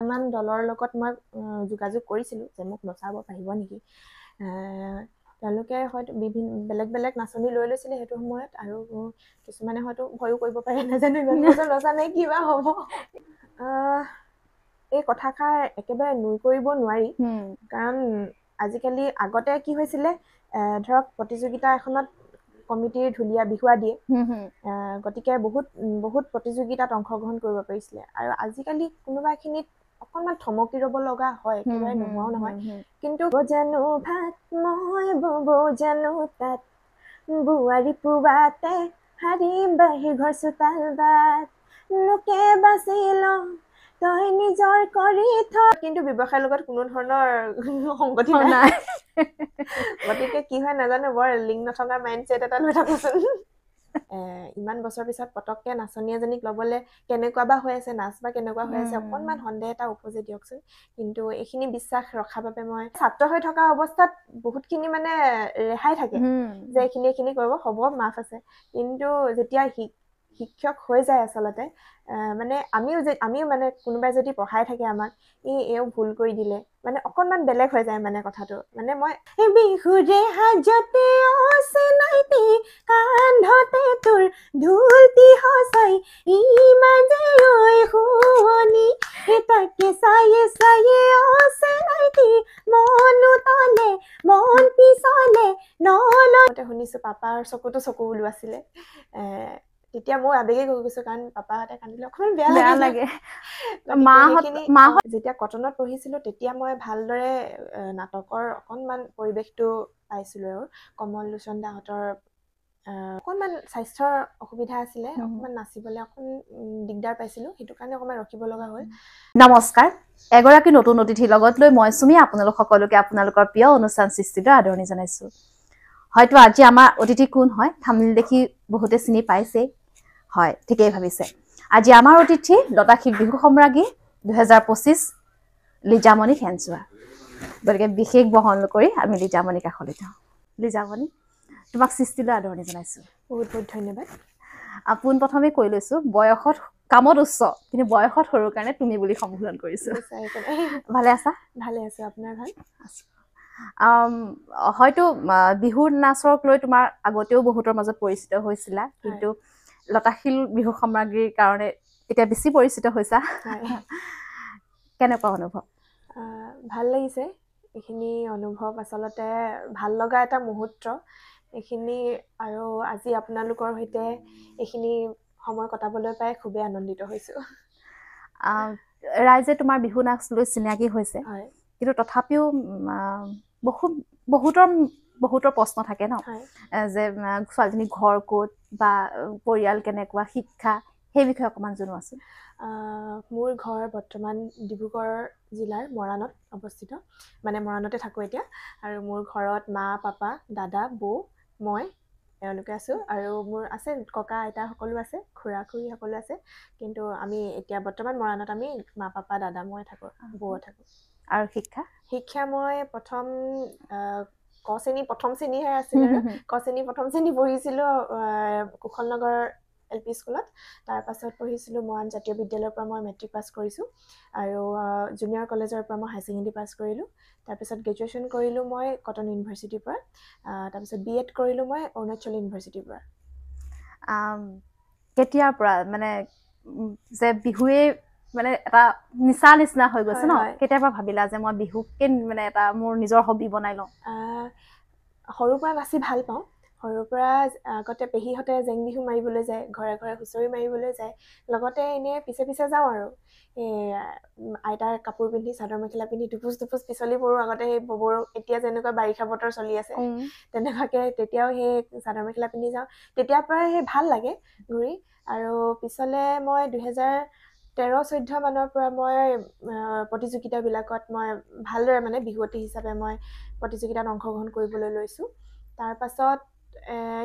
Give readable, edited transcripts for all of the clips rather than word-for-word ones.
কেইটামান দলৰ লগত মই যোগাযোগ কৰিছিলোঁ যে মোক নচাব পাৰিব নেকি। তেওঁলোকে হয়তো বেলেগ বেলেগ নাচনি লৈ লৈছিলে সেইটো সময়ত, আৰু কিছুমানে হয়তো ভয়ো কৰিব পাৰে, নাজানো, ইমান বছৰ নচা নাই কিবা হ'ব। এই কথাষাৰ একেবাৰে নুই কৰিব নোৱাৰি, কাৰণ আজিকালি আগতে কি হৈছিলে, ধৰক প্ৰতিযোগিতা এখনত কমিটিৰ ঢুলীয়া বিহুৱা দিয়ে, গতিকে বহুত প্ৰতিযোগিতাত অংশগ্ৰহণ কৰিব পাৰিছিলে, আৰু আজিকালি কোনোবাখিনিত অকণমান থমকি ৰ'ব লগা হয়, একেবাৰে নোহোৱাও নহয়। কিন্তু জানো ভাত মই বব জানো তাত, বোৱাৰী পুৱাতে হাৰিম বাহিৰ ঘৰ চোতাল বাট, লোকে বাচি লওঁ তই নিজৰ কৰি থ, কিন্তু ব্যৱসায়ৰ লগত কোনো ধৰণৰ সংগতি নাই। গতিকে কি হয় নাজানো, বৰ লিংক নথকা মাইণ্ডছেট এটা লৈ থাকোচোন। ইমান বছৰ পিছত পটককে নাচনী এজনীক ল'বলৈ কেনেকুৱা বা হৈ আছে, নাচ বা কেনেকুৱা হৈ আছে, অকণমান সন্দেহ এটা উপজে দিয়কচোন। কিন্তু এইখিনি বিশ্বাস ৰখাৰ বাবে মই ছাত্ৰ হৈ থকা অৱস্থাত বহুতখিনি মানে ৰেহাই থাকে যে এইখিনি কৰিব, হ'ব, মাফ আছে। কিন্তু যেতিয়া শিক্ষক হৈ যায় আচলতে, মানে আমিও মানে কোনোবাই যদি পঢ়াই থাকে আমাক, এও ভুল কৰি দিলে, মানে অকণমান বেলেগ হৈ যায় মানে কথাটো। মানে মই বিহুৰে হাজতে অচিনাইতি কান্ধতে তোৰ ঢোলটি সজাই ইমানে ঐ শুৱনি, তাকে চায়ে চায়ে অচিনাইতি মনো তলে মন পিছলে নলতে শুনিছো পাপাৰ চকুতো চকু ওলোৱাছিলে। তেতিয়া মই আবেগে গৈ গৈছো, কাৰণ পাপাহঁতে কান্দিলে অকণমান বেয়া লাগে। যেতিয়া কটনত পঢ়িছিলো তেতিয়া মই ভালদৰে নাটকৰ অকণমান পৰিৱেশটো পাইছিলো, আৰু কমল লোচন দাহঁতৰ অকণমান স্বাস্থ্যৰ অসুবিধা আছিলে, অকণমান নাচিবলৈ অকণমান দিগদাৰ পাইছিলো, সেইটো কাৰণে অকণমান ৰখিব লগা হ'ল। নমস্কাৰ, এগৰাকী নতুন অতিথিৰ লগত লৈ মই চুমি আপোনালোক সকলোকে আপোনালোকৰ প্ৰিয় অনুষ্ঠান সৃষ্টিলৈ আদৰণি জনাইছো। হয়তো আজি আমাৰ অতিথি কোন হয় থামনেল দেখি বহুতে চিনি পাইছে, হয় ঠিকেই ভাবিছে। আজি আমাৰ অতিথি লতাশিল বিহু সম্ৰাজ্ঞী 2025 লিজামণি খেঞ্চুৱা। গতিকে বিশেষ বহন কৰি আমি লিজামণিৰ কাষলৈ যাওঁ। লিজামণি, তোমাক সৃষ্টিলৈ আদৰণি জনাইছো। বহুত বহুত ধন্যবাদ। আপোন প্ৰথমে কৈ লৈছো, বয়সত কামত উচ্চ কিন্তু বয়সত সৰু কাৰণে তুমি বুলি সম্বোধন কৰিছো। ভালে আছা? ভালে আছো, আপোনাৰ ভাল? হয়তো বিহুৰ নাচক লৈ তোমাৰ আগতেও বহুতৰ মাজত পৰিচিত হৈছিলা, কিন্তু লতাশিল বিহু সম্ৰাজ্ঞীৰ কাৰণে এতিয়া বেছি পৰিচিত হৈছা। কেনেকুৱা অনুভৱ? ভাল লাগিছে। এইখিনি অনুভৱ আচলতে ভাল লগা এটা মুহূৰ্ত এইখিনি, আৰু আজি আপোনালোকৰ সৈতে এইখিনি সময় কটাবলৈ পাই খুবেই আনন্দিত হৈছোঁ। ৰাইজে তোমাৰ বিহু নাচ লৈ চিনাকি হৈছে, কিন্তু তথাপিও বহুতৰ প্ৰশ্ন থাকে ন, যে ছোৱালীজনী ঘৰ ক'ত বা পৰিয়াল কেনেকুৱা, শিক্ষা, সেই বিষয়ে অকণমান জনোৱাচোন। মোৰ ঘৰ বৰ্তমান ডিব্ৰুগড় জিলাৰ মৰাণত অৱস্থিত, মানে মৰাণতে থাকোঁ এতিয়া। আৰু মোৰ ঘৰত মা, পাপা, দাদা, বৌ, মই, এওঁলোকে আছোঁ। আৰু মোৰ আছে ককা আইতা সকলো আছে, খুৰা খুৰী সকলো আছে, কিন্তু আমি এতিয়া বৰ্তমান মৰাণত আমি মা, পাপা, দাদা, মই থাকোঁ, বৌ থাকোঁ। আৰু শিক্ষা মই প্ৰথম প্ৰথম শ্ৰেণীহে আছিল, আৰু প্ৰথম শ্ৰেণী পঢ়িছিলোঁ কুশলনগৰ LP স্কুলত। তাৰপাছত পঢ়িছিলোঁ মৰাণ জাতীয় বিদ্যালয়ৰ পৰা মই মেট্ৰিক পাছ কৰিছোঁ, আৰু জুনিয়ৰ কলেজৰ পৰা মই হাই ছেকেণ্ডেৰী পাছ কৰিলোঁ। তাৰপিছত গ্ৰেজুৱেশ্যন কৰিলোঁ মই কটন ইউনিভাৰ্চিটিৰ পৰা, তাৰপিছত BEd কৰিলোঁ মই অৰুণাচল ইউনিভাৰ্চিটিৰ পৰা। কেতিয়াৰ পৰা মানে যে বিহুৱে মানে এটা নিচা নিচিনা হৈ গৈছে ন, কেতিয়াৰ পৰা ভাবিলা যে মই বিহুকে মানে এটা মোৰ নিজৰ হবি বনাই লওঁ? সৰুৰ পৰা নাচি ভাল পাওঁ। সৰুৰ পৰা আগতে পেহীহঁতে জেং বিহু মাৰিবলৈ যায়, ঘৰে ঘৰে হুঁচৰি মাৰিবলৈ যায়, লগতে এনেই পিছে পিছে যাওঁ আৰু আইতাৰ কাপোৰ পিন্ধি, চাদৰ মেখেলা পিন্ধি টুপুচ টুপুচ পিছলি পৰোঁ। আগতে সেই ববৰ এতিয়া যেনেকুৱা বাৰিষা বতৰ চলি আছে তেনেকুৱাকৈ তেতিয়াও সেই চাদৰ মেখেলা পিন্ধি যাওঁ। তেতিয়াৰ পৰাই সেই ভাল লাগে ঘূৰি। আৰু পিছলৈ মই 2013-14 মানৰ পৰা মই প্ৰতিযোগিতাবিলাকত মই ভালদৰে মানে বিহুৱতী হিচাপে মই প্ৰতিযোগিতাত অংশগ্ৰহণ কৰিবলৈ লৈছোঁ। তাৰপাছত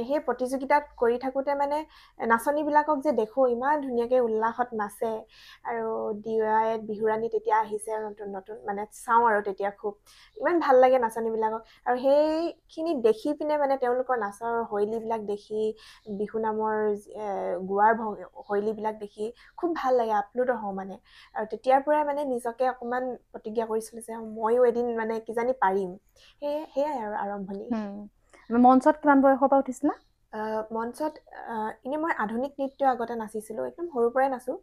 সেই প্ৰতিযোগিতাত কৰি থাকোঁতে মানে নাচনীবিলাকক যে দেখোঁ ইমান ধুনীয়াকৈ উল্লাসত নাচে আৰু DIত বিহুৰাণী তেতিয়া আহিছে নতুন নতুন মানে চাওঁ আৰু তেতিয়া খুব ইমান ভাল লাগে নাচনীবিলাকক আৰু সেইখিনি দেখি পিনে মানে তেওঁলোকৰ নাচৰ শৈলীবিলাক দেখি বিহু নামৰ গোৱাৰ শৈলীবিলাক দেখি খুব ভাল লাগে আপ্লুত হওঁ মানে আৰু তেতিয়াৰ পৰাই মানে নিজকে অকণমান প্ৰতিজ্ঞা কৰিছিলোঁ যে ময়ো এদিন মানে কিজানি পাৰিম সেয়াই আৰু আৰম্ভণি মঞ্চত কিমান বয়সৰ পৰা উঠিছিলা মঞ্চত এনেই মই আধুনিক নৃত্য আগতে নাচিছিলোঁ একদম সৰুৰ পৰাই নাচোঁ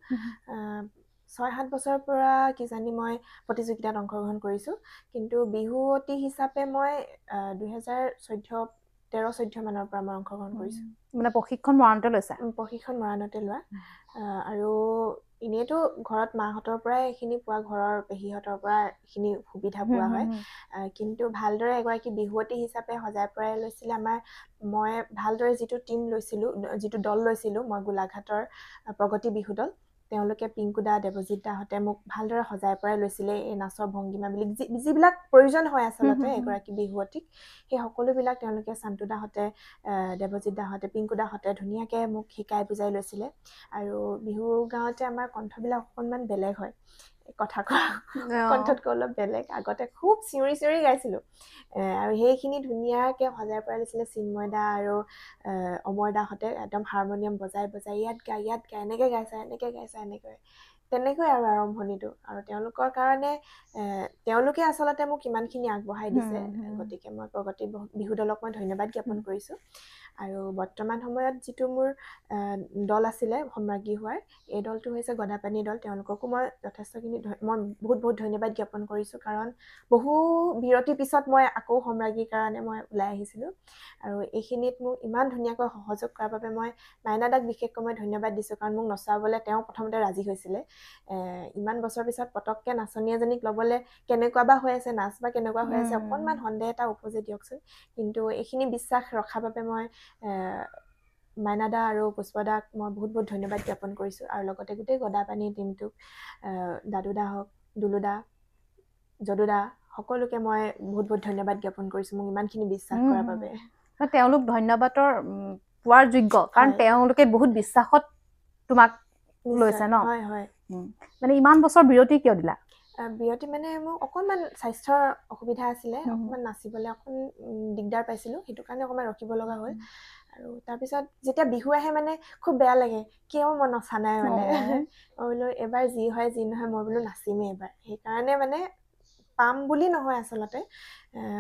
6-7 বছৰৰ পৰা কিজানি মই প্ৰতিযোগিতাত অংশগ্ৰহণ কৰিছোঁ কিন্তু বিহুৱতী হিচাপে মই 2013-14 মানৰ পৰা মই অংশগ্ৰহণ কৰিছোঁ মানে প্ৰশিক্ষণ মৰাণতে লৈছা প্ৰশিক্ষণ মৰাণতে লোৱা আৰু এনেইতো ঘৰত মাহঁতৰ পৰাই এইখিনি পোৱা ঘৰৰ পেহীহঁতৰ পৰা এইখিনি সুবিধা পোৱা হয় কিন্তু ভালদৰে এগৰাকী বিহুৱতী হিচাপে সজাই পৰাই লৈছিলে মই ভালদৰে যিটো দল লৈছিলোঁ মই গোলাঘাটৰ প্ৰগতি বিহু দল তেওঁলোকে পিংকুদা দেৱজিতদাহঁতে মোক ভালদৰে সজাই পৰাই লৈছিলে এই নাচৰ ভংগীমাবিলাক যিবিলাক প্ৰয়োজন হয় আচলতে এগৰাকী বিহুৱতীক সেই সকলোবিলাক তেওঁলোকে শান্তুদাহঁতে দেৱজিতদাহঁতে পিংকুদাহঁতে ধুনীয়াকৈ মোক শিকাই বুজাই লৈছিলে আৰু বিহু গাঁৱতে আমাৰ কণ্ঠবিলাক অকণমান বেলেগ হয় কথা কোৱা কণ্ঠতকৈ অলপ বেলেগ আগতে খুব চিঞৰি চিঞৰি গাইছিলোঁ আৰু সেইখিনি ধুনীয়াকৈ সজাই পৰাই লৈছিলে চিন্ময়দা আৰু অমৰদাহঁতে একদম হাৰমনিয়াম বজাই বজাই ইয়াত গাই এনেকৈ গাইছা এনেকৈ তেনেকৈ আৰু আৰম্ভণিটো আৰু তেওঁলোকৰ কাৰণে তেওঁলোকে আচলতে মোক ইমানখিনি আগবঢ়াই দিছে গতিকে মই প্ৰগতি বিহু দলক মই ধন্যবাদ জ্ঞাপন কৰিছোঁ আৰু বৰ্তমান সময়ত যিটো মোৰ দল আছিলে সম্ৰাজ্ঞী হোৱাৰ এই দলটো হৈছে গদাপানী দল তেওঁলোককো মই যথেষ্টখিনি মই বহুত ধন্যবাদ জ্ঞাপন কৰিছোঁ কাৰণ বহু বিৰতিৰ পিছত মই আকৌ সম্ৰাজ্ঞীৰ কাৰণে মই ওলাই আহিছিলোঁ আৰু এইখিনিত মোক ইমান ধুনীয়াকৈ সহযোগ কৰাৰ বাবে মই মাইনাদাক বিশেষকৈ মই ধন্যবাদ দিছোঁ কাৰণ মোক নচাবলৈ তেওঁ প্ৰথমতে ৰাজি হৈছিলে ইমান বছৰ পিছত পটককৈ নাচনী এজনীক ল'বলৈ কেনেকুৱা বা হৈ আছে নাচ বা কেনেকুৱা হৈ আছে অকণমান সন্দেহ এটা উপজে দিয়কচোন কিন্তু এইখিনি বিশ্বাস ৰখাৰ বাবে মই মাইনাদা আৰু পুষ্পদাক মই বহুত ধন্যবাদ জ্ঞাপন কৰিছোঁ আৰু লগতে গোটেই গদাপানী টিমটোক দাদুদা হওক দুলুদা যদুদা সকলোকে মই বহুত ধন্যবাদ জ্ঞাপন কৰিছোঁ মোক ইমানখিনি বিশ্বাস কৰাৰ বাবে তেওঁলোক ধন্যবাদৰ পোৱাৰ যোগ্য কাৰণ তেওঁলোকে বহুত বিশ্বাসত তোমাক লৈছে ন হয় হয় মানে ইমান বছৰ বিৰতি কিয় দিলা বিৰতি মানে মোৰ অকণমান স্বাস্থ্যৰ অসুবিধা আছিলে অকণমান নাচিবলৈ অকণমান দিগদাৰ পাইছিলোঁ সেইটো কাৰণে অকণমান ৰখিব লগা হ'ল আৰু তাৰপিছত যেতিয়া বিহু আহে মানে খুব বেয়া লাগে কিয় মই নচা নাই মানে মই বোলো এবাৰ যি হয় যি নহয় মই বোলো নাচিমেই এবাৰ সেইকাৰণে মানে পাম বুলি নহয় আচলতে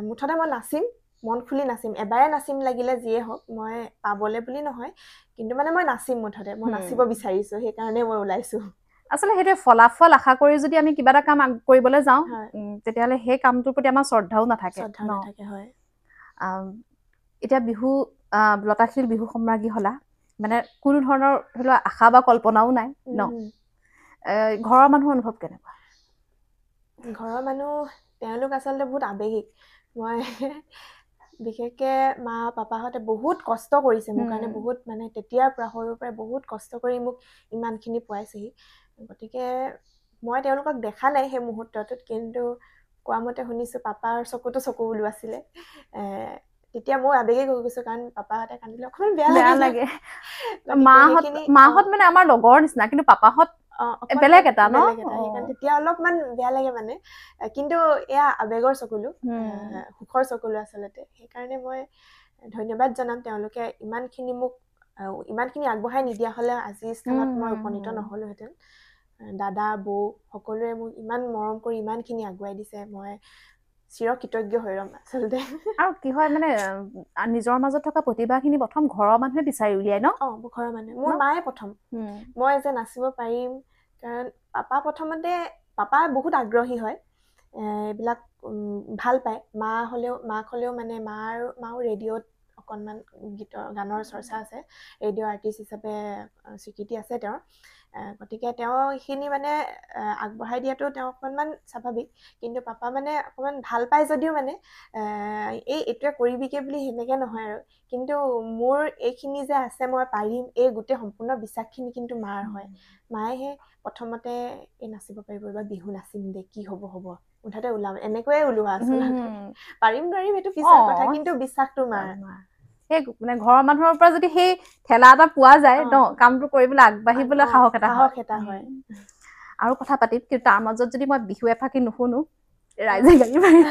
মুঠতে মই নাচিম মন খুলি নাচিম এবাৰে নাচিম লাগিলে যিয়ে হওক মই পাবলৈ বুলি নহয় কিন্তু মানে মই নাচিম মুঠতে মই নাচিব বিচাৰিছোঁ সেইকাৰণে মই ওলাইছোঁ আচলতে সেইটো ফলাফল আশা কৰি যদি আমি কিবা এটা কাম কৰিবলৈ যাওঁ তেতিয়াহ'লে সেই কামটোৰ প্ৰতি আমাৰ শ্ৰদ্ধাও নাথাকে হয় এতিয়া বিহু লতাশিল বিহু সম্ৰাজ্ঞী হলা মানে কোনো ধৰণৰ ধৰি লোৱা আশা বা কল্পনাও নাই ন ঘৰৰ মানুহৰ অনুভৱ কেনেকুৱা ঘৰৰ মানুহ তেওঁলোক আচলতে বহুত আৱেগিক মই বিশেষকৈ মা পাপাহঁতে বহুত কষ্ট কৰিছে মোৰ কাৰণে বহুত মানে তেতিয়াৰ পৰা সৰুৰ পৰাই বহুত কষ্ট কৰি মোক ইমানখিনি পোৱাইছেহি গতিকে মই তেওঁলোকক দেখা নাই সেই মুহূৰ্তটোত কিন্তু কোৱা মতে শুনিছোঁ পাপাৰ চকুতো চকু ওলোৱাইছিলে তেতিয়া মই আৱেগিক হৈ গৈছোঁ কাৰণ পাপাহঁতে কান্দিলে অকণমান বেয়া লাগে মাহঁত মানে আমাৰ লগৰ নিচিনা কিন্তু পাপাহঁত বেলেগ এটা ন সেইকাৰণে তেতিয়া অলপমান বেয়া লাগে মানে কিন্তু এয়া আৱেগৰ চকুলো সুখৰ চকুলো আচলতে সেইকাৰণে মই ধন্যবাদ জনাম তেওঁলোকে ইমানখিনি মোক ইমানখিনি আগবঢ়াই নিদিয়া হ'লে আজিৰ স্থানত মই উপনীত নহ'লোহেঁতেন দাদা বৌ সকলোৱে মোক ইমান মৰম কৰি ইমানখিনি আগুৱাই দিছে মই চিৰকৃতজ্ঞ হৈ ৰ'ম আচলতে আৰু কি হয় মানে নিজৰ মাজত থকা প্ৰতিভাখিনি প্ৰথম ঘৰৰ মানুহে বিচাৰি উলিয়াই ন ঘৰৰ মানুহে মোৰ মায়ে প্ৰথম মই যে নাচিব পাৰিম কাৰণ পাপা বহুত আগ্ৰহী হয় এইবিলাক ভাল পায় মাক হ'লেও মানে মাও ৰেডিঅ'ত অকণমান গানৰ চৰ্চা আছে ৰেডিঅ' আৰ্টিষ্ট হিচাপে স্বীকৃতি আছে তেওঁৰ গতিকে তেওঁ এইখিনি মানে আগবঢ়াই দিয়াটো তেওঁ অকণমান স্বাভাৱিক কিন্তু পাপা মানে অকণমান ভাল পায় যদিও মানে এইটোৱে কৰিবিকে বুলি সেনেকৈ নহয় আৰু কিন্তু মোৰ এইখিনি যে আছে মই পাৰিম এই গোটেই সম্পূৰ্ণ বিশ্বাসখিনি কিন্তু মাৰ হয় মায়েহে প্ৰথমতে এই নাচিব পাৰিব বা বিহু নাচিম দে কি হ'ব মুঠতে ওলাম এনেকৈয়ে ওলোৱা আচলতে পাৰিম নোৱাৰিম সেইটো পিছৰ কথা কিন্তু বিশ্বাসটো মাৰ সেই মানে ঘৰৰ মানুহৰ পৰা যদি সেই ঠেলা এটা পোৱা যায় ন কামটো কৰিবলৈ আগবাঢ়িবলৈ সাহস এটা হয় আৰু কথা পাতিম কিন্তু তাৰ মাজত যদি মই বিহু এফাকি নুশুনো ৰাইজে গালি পাৰিব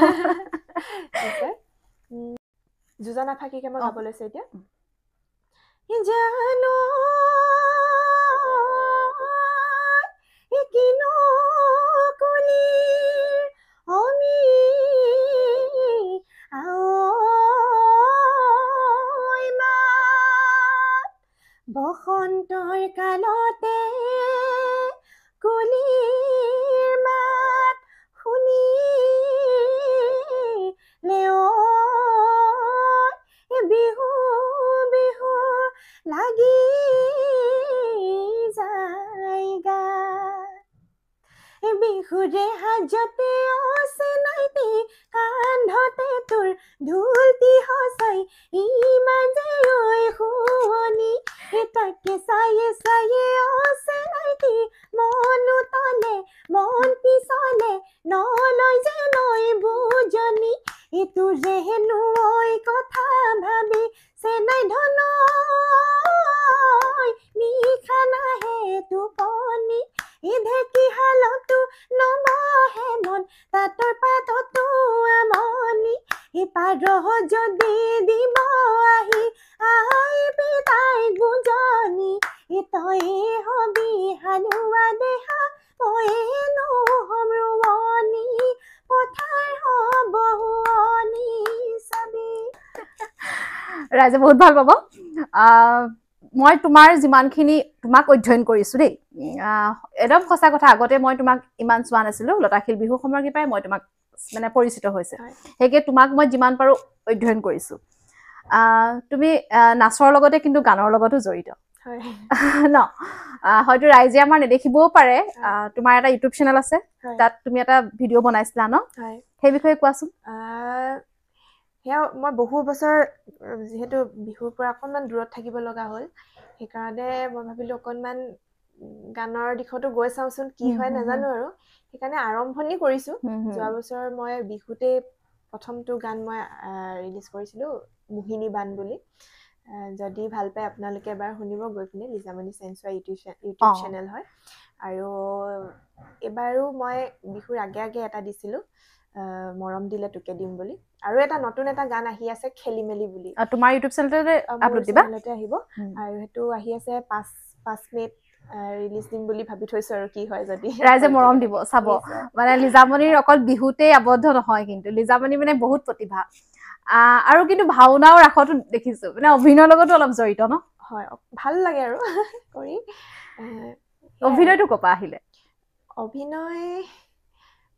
যোজনা ফাঁকিকে মই গাব লৈছো এতিয়া জানো কিনো কুলিৰ অমি বসন্তৰ কালতে কুলিৰ মাত শুনি বিহু বিহু লাগি যায় গাত বিহুৰে সাজতে আছে নাইতি কান্ধতে তোৰ ঢোলটি সজাই ইমানে ঐ শুৱনি তাকে চায়ে চায়ে আছে নাইতি মনো তলে মন পিছলে নলয় যে নৈ বুজনি তোৰে হেনো ঐ কথা ভাবি চেনাই ধন নিশা নাহে টোপনি ঢেকি হালতো নবহে মন তাঁতৰ পাততো আমনি পাৰ যদি দিব আহি আহিবি তাই গুজনি তই হবি হালোৱা দেহা মই নহম ৰোৱনি পথাৰ হব শুৱনি চাবি ৰাইজে বহুত ভাল পাব মই তোমাৰ যিমানখিনি তোমাক অধ্যয়ন কৰিছো দেই একদম সঁচা কথা আগতে মই তোমাক ইমান চোৱা নাছিলো লতাশিল বিহু সমাগী পাই মই তোমাক মানে পৰিচিত হৈছে সেইকে তোমাক মই যিমান পাৰো অধ্যয়ন কৰিছো তুমি নাচৰ লগতে কিন্তু গানৰ লগতো জড়িত ন হয়তো ৰাইজে আমাৰ নেদেখিবও পাৰে তোমাৰ এটা ইউটিউব চেনেল আছে তাত তুমি এটা ভিডিঅ' বনাইছিলা ন সেই বিষয়ে কোৱাচোন সেয়া মই বহু বছৰ যিহেতু বিহুৰ পৰা অকণমান দূৰত থাকিব লগা হ'ল সেইকাৰণে মই ভাবিলোঁ অকণমান গানৰ দিশতো গৈ চাওঁচোন কি হয় নাজানো আৰু সেইকাৰণে আৰম্ভণি কৰিছোঁ যোৱা বছৰ মই বিহুতেই প্ৰথমটো গান মই ৰিলিজ কৰিছিলোঁ মোহিনী বান বুলি যদি ভাল পায় আপোনালোকে এবাৰ শুনিব গৈ পিনে লিজামণি চেঞ্চুৱা ইউটিউব চেনেল হয় আৰু এবাৰো মই বিহুৰ আগে আগে এটা দিছিলোঁ মৰম দিলে তোকে দিম বুলি আৰু এটা নতুন এটা গান আহি আছে খেলি মেলি বুলি তোমাৰ ইউটিউব চেনেলতে আপলোড দিবা আহিব আৰু সেইটো আহি আছে 5 মেত ৰিলিজ দিম বুলি ভাবি থৈছো আৰু কি হয় যদি ৰাইজে মৰম দিব চাব মানে লিজামণিৰ অকল বিহুতেই আবদ্ধ নহয় কিন্তু লিজামণি মানে বহুত প্ৰতিভা আৰু কিন্তু ভাওনাও ৰাখতো দেখিছো মানে অভিনয়ৰ লগতো অলপ জড়িত ন হয় ভাল লাগে আৰু কৰি অভিনয়টো কপা আহিলে অভিনয়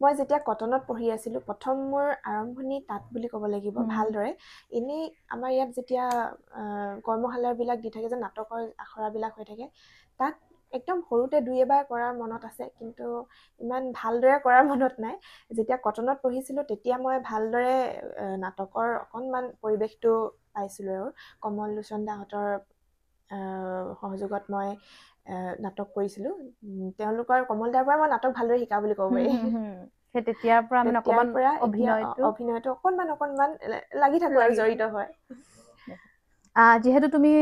মই যেতিয়া কটনত পঢ়ি আছিলোঁ প্ৰথম মোৰ আৰম্ভণি তাত বুলি ক'ব লাগিব ভালদৰে এনেই আমাৰ ইয়াত যেতিয়া কৰ্মশালাবিলাক দি থাকে যে নাটকৰ আখৰাবিলাক হৈ থাকে তাত একদম সৰুতে দুই এবাৰ কৰাৰ মনত আছে কিন্তু ইমান ভালদৰে কৰাৰ মনত নাই যেতিয়া কটনত পঢ়িছিলোঁ তেতিয়া মই ভালদৰে নাটকৰ অকণমান পৰিৱেশটো পাইছিলোঁ আৰু কমল লোচন দাহঁতৰ সহযোগত মই নাটক কৰিছিলোঁ তেওঁলোকৰ কমলদাৰ পৰা মই নাটক ভালদৰে শিকা বুলি ক'ব পাৰি সেই তেতিয়াৰ পৰা মানে অকণমান অভিনয়টো অকণমান লাগি থাকো আৰু জড়িত হয় যিহেতু তুমি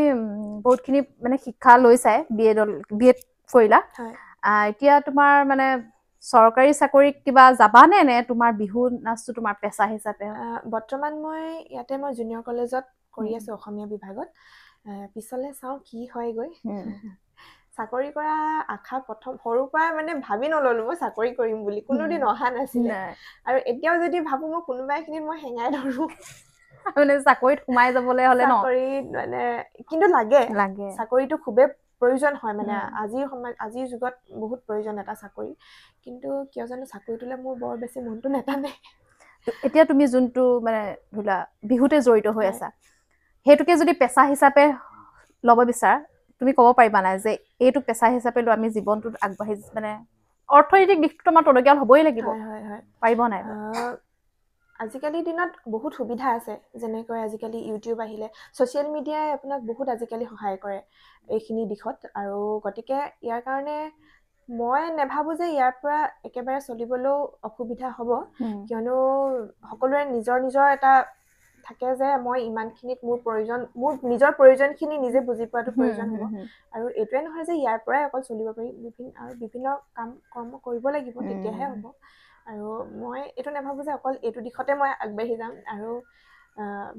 বহুতখিনি মানে শিক্ষা লৈছাই বি এড কৰিলা এতিয়া তোমাৰ মানে চৰকাৰী চাকৰি কিবা যাবা নে তোমাৰ বিহু নাচটো তোমাৰ পেছা হিচাপে বৰ্তমান মই জুনিয়ৰ কলেজত কৰি আছো অসমীয়া বিভাগত পিছলে চাওঁ কি হয়গৈ চাকৰি কৰা আশা প্ৰথম সৰুৰ পৰাই মানে ভাবি নললো মই চাকৰি কৰিম বুলি কোনোদিন অহা নাছিলে আৰু এতিয়াও যদি ভাবো মই কোনোবা এখিনিত মই হেঙাই ধৰো মানে চাকৰিত সোমাই যাবলৈ হলে ন চাকৰিত মানে কিন্তু লাগে চাকৰিটো খুবেই প্ৰয়োজন হয় মানে আজিৰ যুগত বহুত প্ৰয়োজন এটা চাকৰি কিন্তু কিয় জানো চাকৰিটোলে মোৰ বৰ বেছি মনটো নেটানে এতিয়া তুমি যোনটো মানে ধৰা বিহুতে জড়িত হৈ আছা হেতুকে যদি পেছা হিচাপে লব বিচাৰ তুমি ক'ব পাৰিবা নাই যে এইটো পেছা হিচাপে লৈ আমি জীৱনটোত আগবাঢ়ি মানে অৰ্থনৈতিক দিশটো আমাৰ টনকিয়াল হ'বই লাগিব পাৰিব নাই আজিকালিৰ দিনত বহুত সুবিধা আছে যেনেকৈ আজিকালি ইউটিউব আহিলে ছ'চিয়েল মিডিয়াই আপোনাক বহুত আজিকালি সহায় কৰে এইখিনি দিশত আৰু গতিকে ইয়াৰ কাৰণে মই নেভাবো যে ইয়াৰ পৰা একেবাৰে চলিবলৈও অসুবিধা হ'ব কিয়নো সকলোৰে নিজৰ নিজৰ এটা থাকে যে মই ইমানখিনিত মোৰ নিজৰ প্ৰয়োজনখিনি নিজে বুজি পোৱাটো প্ৰয়োজন হ'ব আৰু এইটোৱে নহয় যে ইয়াৰ পৰাই অকল চলিব পাৰি বিভিন্ন কৰ্ম কৰিব লাগিব তেতিয়াহে হ'ব আৰু মই এইটো নাভাবোঁ যে অকল এইটো দিশতে মই আগবাঢ়ি যাম আৰু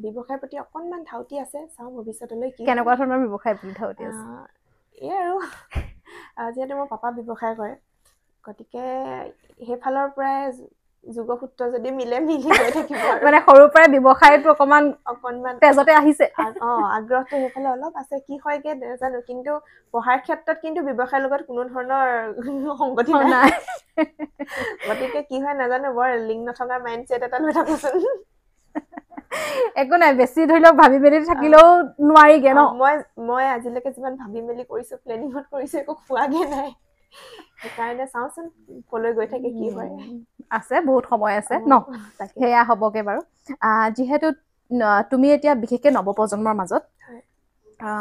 ব্যৱসায়ৰ প্ৰতি অকণমান ধাউতি আছে চাওঁ ভৱিষ্যতলৈ কি কেনেকুৱা ধৰণৰ ব্যৱসায়ৰ প্ৰতি ধাউতি আছে এই আৰু যিহেতু মোৰ পাপা ব্যৱসায় কৰে গতিকে সেইফালৰ পৰাই যোগসূত্ৰ যদি মিলি গৈ থাকিব মানে সৰুৰ পৰাই ব্যৱসায়টো অকণমান তেজতে আহিছে আগ্ৰহটো সেইফালে অলপ আছে কি হয়গে নাজানো কিন্তু পঢ়াৰ ক্ষেত্ৰত কিন্তু ব্যৱসায়ৰ লগত কোনো ধৰণৰ সংগতি নাই গতিকে কি হয় নাজানো বৰ লিংক নথকা মাইণ্ডছেট এটা লৈ থাকোচোন একো নাই বেছি ধৰি লওক ভাবি মেলি থাকিলেও নোৱাৰিগে ন মই আজিলৈকে যিমান ভাবি মেলি কৰিছো প্লেনিঙত কৰিছো একো খোৱাগে নাই সেইকাৰণে চাওঁচোন কলৈ গৈ থাকে কি হয় আছে বহুত সময় আছে ন সেয়া হ'বগে বাৰু যিহেতু তুমি এতিয়া বিশেষকৈ নৱপ্ৰজন্মৰ মাজত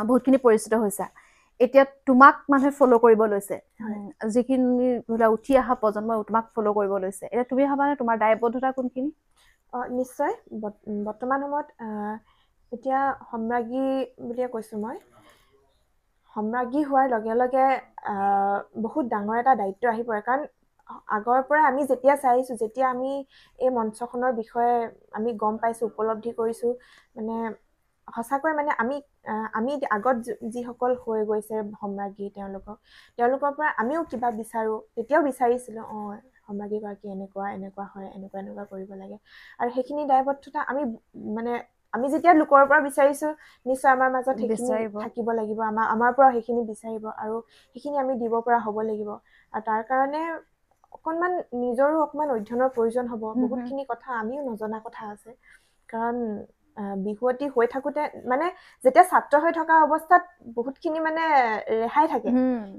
বহুতখিনি পৰিচিত হৈছা এতিয়া তোমাক মানুহে ফ'ল' কৰিব লৈছে যিখিনি উঠি অহা প্ৰজন্মই তোমাক ফ'ল' কৰিব লৈছে এতিয়া তুমি ভাবানে তোমাৰ দায়বদ্ধতা কোনখিনি নিশ্চয় বৰ্তমান সময়ত এতিয়া সম্ৰাজ্ঞী বুলিয়ে কৈছোঁ মই সম্ৰাজ্ঞী হোৱাৰ লগে লগে বহুত ডাঙৰ এটা দায়িত্ব আহি পৰে কাৰণ আগৰ পৰা আমি যেতিয়া চাইছোঁ যেতিয়া আমি এই মঞ্চখনৰ বিষয়ে আমি গম পাইছোঁ উপলব্ধি কৰিছোঁ মানে সঁচাকৈ মানে আমি আগত যিসকল হৈ গৈছে সম্ৰাজ্ঞী তেওঁলোকৰ পৰা আমিও কিবা বিচাৰোঁ তেতিয়াও বিচাৰিছিলোঁ সম্ৰাজ্ঞীগৰাকী এনেকুৱা হয় এনেকুৱা কৰিব লাগে আৰু সেইখিনি দায়বদ্ধতা আমি যেতিয়া লোকৰ পৰা বিচাৰিছোঁ নিশ্চয় আমাৰ মাজত সেইখিনি থাকিব লাগিব আমাৰ পৰা সেইখিনি বিচাৰিব আৰু সেইখিনি আমি দিব পৰা হ'ব লাগিব আৰু তাৰ কাৰণে অকণমান নিজৰো অকণমান অধ্যয়নৰ প্ৰয়োজন হ'ব বহুতখিনি কথা আমিও নজনা কথা আছে কাৰণ বিহুৱতী হৈ থাকোঁতে মানে যেতিয়া ছাত্ৰ হৈ থকা অৱস্থাত বহুতখিনি মানে ৰেহাই থাকে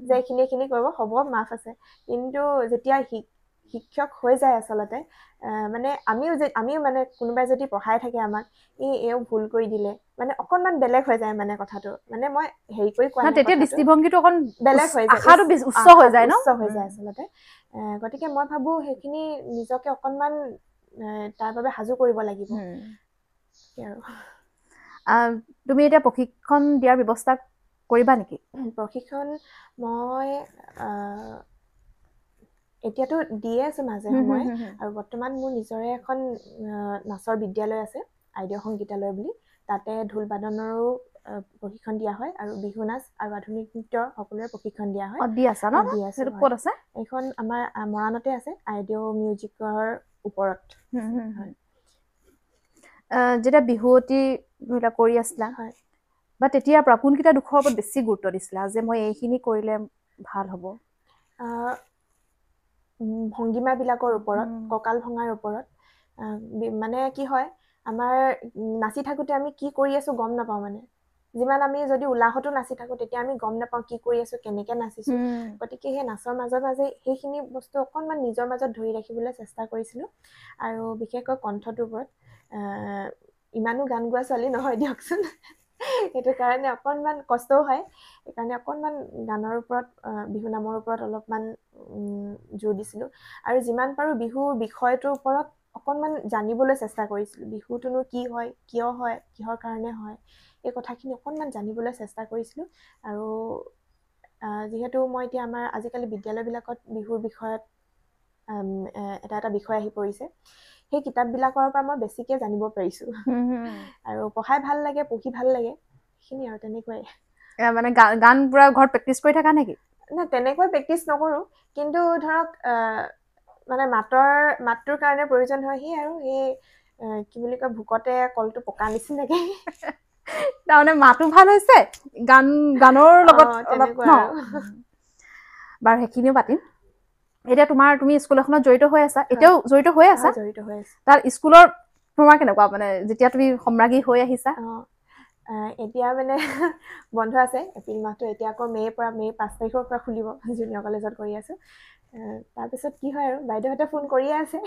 যে এইখিনি কৰিব হ'ব মাফ আছে কিন্তু যেতিয়া শিক্ষক হৈ যায় আচলতে মানে আমিও মানে কোনোবাই যদি পঢ়াই থাকে আমাক এও ভুল কৰি দিলে মানে অকণমান বেলেগ হৈ যায় মানে কথাটো মানে মই হেৰি কৰি কোৱা নাই তেতিয়া দৃষ্টিভংগীটো অকণ বেলেগ হৈ যায় আশাটো উচ্চ হৈ যায় ন হৈ যায় আচলতে গতিকে মই ভাবোঁ সেইখিনি নিজকে অকণমান তাৰ বাবে সাজু কৰিব লাগিব তুমি এতিয়া প্ৰশিক্ষণ দিয়াৰ ব্যৱস্থা কৰিবা নেকি প্ৰশিক্ষণ মই এতিয়াতো দিয়ে আছোঁ মাজে সময়ে আৰু বৰ্তমান মোৰ নিজৰে এখন নাচৰ বিদ্যালয় আছে আইডিয়া সংগীতালয় বুলি তাতে ঢোল বাদনৰো প্ৰশিক্ষণ দিয়া হয় আৰু বিহু নাচ আৰু আধুনিক নৃত্যৰ সকলোৰে প্ৰশিক্ষণ দিয়া হয় দি আছা ন ক'ত আছে এইখন আমাৰ মৰাণতে আছে আইডিঅ' মিউজিকৰ ওপৰত যেতিয়া বিহুৱতী কৰি আছিলা বা তেতিয়াৰ পৰা কোনকেইটা দুখৰ ওপৰত বেছি গুৰুত্ব দিছিলা যে মই এইখিনি কৰিলে ভাল হ'ব ভংগীমাবিলাকৰ ওপৰত কঁকাল ভঙাৰ ওপৰত মানে কি হয় আমাৰ নাচি থাকোঁতে আমি কি কৰি আছোঁ গম নাপাওঁ মানে যিমান আমি যদি উলাহতো নাচি থাকোঁ তেতিয়া আমি গম নাপাওঁ কি কৰি আছোঁ কেনেকৈ নাচিছোঁ গতিকে সেই নাচৰ মাজে সেইখিনি বস্তু অকণমান নিজৰ মাজত ধৰি ৰাখিবলৈ চেষ্টা কৰিছিলোঁ আৰু বিশেষকৈ কণ্ঠটোৰ ওপৰত ইমানো গান গোৱা ছোৱালী নহয় দিয়কচোন সেইটো কাৰণে অকণমান কষ্টও হয় সেইকাৰণে অকণমান গানৰ ওপৰত বিহু নামৰ ওপৰত অলপমান জোৰ দিছিলোঁ আৰু যিমান পাৰোঁ বিহুৰ বিষয়টোৰ ওপৰত অকণমান জানিবলৈ চেষ্টা কৰিছিলোঁ বিহুটোনো কি হয় কিয় হয় কিহৰ কাৰণে হয় এই কথাখিনি অকণমান জানিবলৈ চেষ্টা কৰিছিলোঁ আৰু যিহেতু মই এতিয়া আমাৰ আজিকালি বিদ্যালয়বিলাকত বিহুৰ বিষয়ত এটা বিষয় আহি পৰিছে সেই কিতাপবিলাকৰ পৰা মই বেছিকৈ জানিব পাৰিছোঁ আৰু পঢ়াই ভাল লাগে পঢ়ি ভাল লাগে সেইখিনি আৰু তেনেকুৱাই মানে গান পুৰা ঘৰত প্ৰেক্টিচ কৰি থাকা নেকি নাই তেনেকৈ প্ৰেক্টিচ নকৰোঁ কিন্তু ধৰক মানে মাতটোৰ কাৰণে প্ৰয়োজন হয় আৰু সেই কি বুলি কয় ভোকতে কলটো পকা নিচিনাকে তাৰমানে মাতো ভাল হৈছে গানৰ লগত বাৰু সেইখিনিও পাতিম এতিয়া তুমি স্কুল এখনত জড়িত হৈ আছা এতিয়াও জড়িত হৈ আছা তাৰ স্কুলৰ তোমাৰ কেনেকুৱা মানে যেতিয়া তুমি সম্ৰাজ্ঞী হৈ আহিছা এতিয়া মানে বন্ধ আছে এপ্ৰিল মাহটো এতিয়া আকৌ মে' 5 তাৰিখৰ পৰা খুলিব জুনিয়ৰ কলেজত কৰি আছোঁ তাৰপিছত কি হয় আৰু বাইদেউহঁতে ফোন কৰিয়ে আছে